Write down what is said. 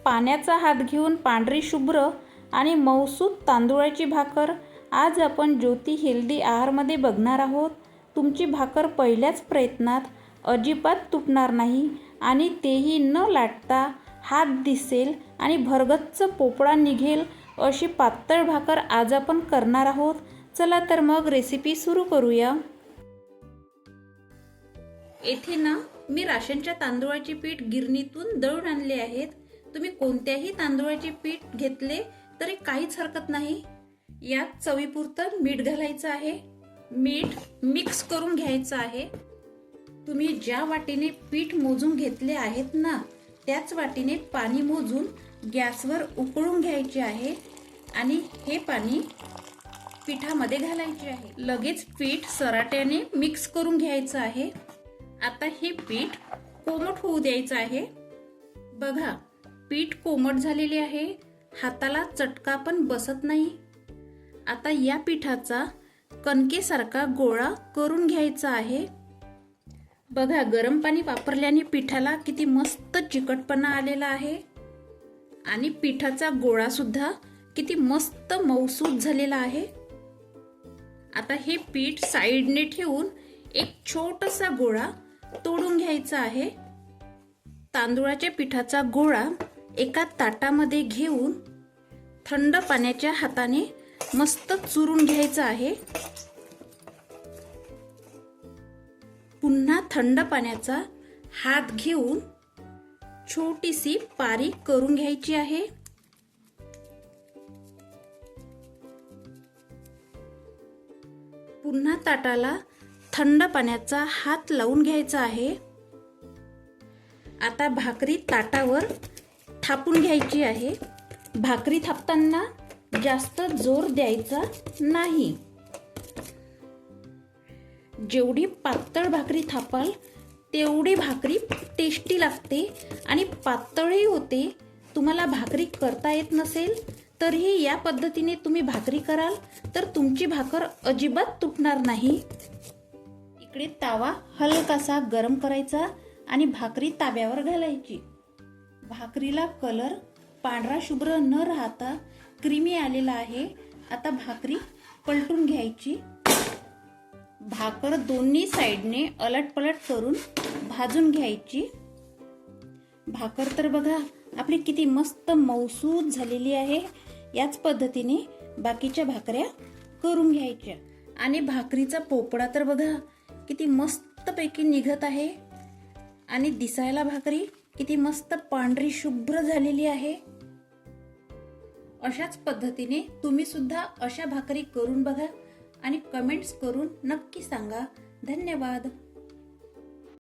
पाण्याचा हात घेऊन पांढरी शुभ्र आणि मऊसूत तांदूळाची भाकर आज आपण ज्योती हेल्दी आहारमध्ये बघणार आहोत। तुमची भाकर पहिल्याच प्रयत्नात अजिबात तुटणार नाही आणि तेही न लाटता हात दिसेल आणि भरगच्च पोपळा निघेल अशी पातळ भाकर आज आपण करणार आहोत। चला तर मग रेसिपी सुरू करूया। येथे ना मी राशनच्या तांदूळाचे पीठ गिरणीतून दळून आणले आहेत। तुम्ही कोणत्याही तांदूळाचे पीठ घेतले तरी काहीच हरकत नाही। यात चवीपुरतं मीठ घालायचं आहे। मीठ मिक्स करून घ्यायचं आहे। तुम्ही ज्या वाटीने पीठ मोजून घेतले आहेत ना त्याच वाटीने पाणी मोजून गॅसवर उकळून घ्यायचे आहे आणि हे पाणी पिठामध्ये घालायचे आहे। लगेच पीठ सराट्याने मिक्स करून घ्यायचं आहे। आता हे पीठ कोमट होऊ द्यायचं आहे। बघा पीठ कोमट झालेले आहे, हाताला चटका पण बसत नाही। आता या पिठाचा कणकेसारखा गोळा करून घ्यायचा आहे। बघा गरम पाणी वापरल्याने पिठाला किती मस्त चिकटपणा आलेला आहे आणि पिठाचा गोळा सुद्धा किती मस्त मऊसूत झालेला आहे। आता हे पीठ साइडने ठेवून एक छोटासा गोळा तोडून घ्यायचा आहे। तांदूळाच्या पिठाचा गोळा एका ताटामध्ये घेऊन थंड पाण्याच्या हाताने मस्त चुरून घ्यायचा आहे। पुन्हा थंड पाण्याचा हात घेऊन छोटीशी पारी करून घ्यायची आहे। पुन्हा ताटाला थंड पाण्याचा हात लावून घ्यायचा आहे। आता भाकरी ताटावर थापून घ्यायची आहे। भाकरी थापताना जास्त जोर द्यायचा नाही। जेवढी पातळ भाकरी थापाल तेवढी भाकरी टेस्टी लागते आणि पातळही होते। तुम्हाला भाकरी करता येत नसेल तरीही या पद्धतीने तुम्ही भाकरी कराल तर तुमची भाकर अजिबात तुटणार नाही। इकडे तावा हलकासा गरम करायचा आणि भाकरी ताव्यावर घालायची। भाकरीला कलर पांढरा शुभ्र न राहता क्रीमी आलेला आहे। आता भाकरी पलटून घ्यायची। भाकर दोन्ही साइडने अलटपलट करून भाजून घ्यायची। भाकर तर बघा आपली किती मस्त मऊसूत झालेली आहे। याच पद्धतीने बाकीच्या भाकऱ्या करून घ्यायच्या आणि भाकरीचा पोपडा तर बघा किती मस्त पैकी निघत आहे आणि दिसायला भाकरी किती मस्त पांढरी शुभ्र झालेली आहे। अशाच पद्धतीने तुम्ही सुद्धा अशा भाकरी करून बघा आणि कमेंट्स करून नक्की सांगा। धन्यवाद।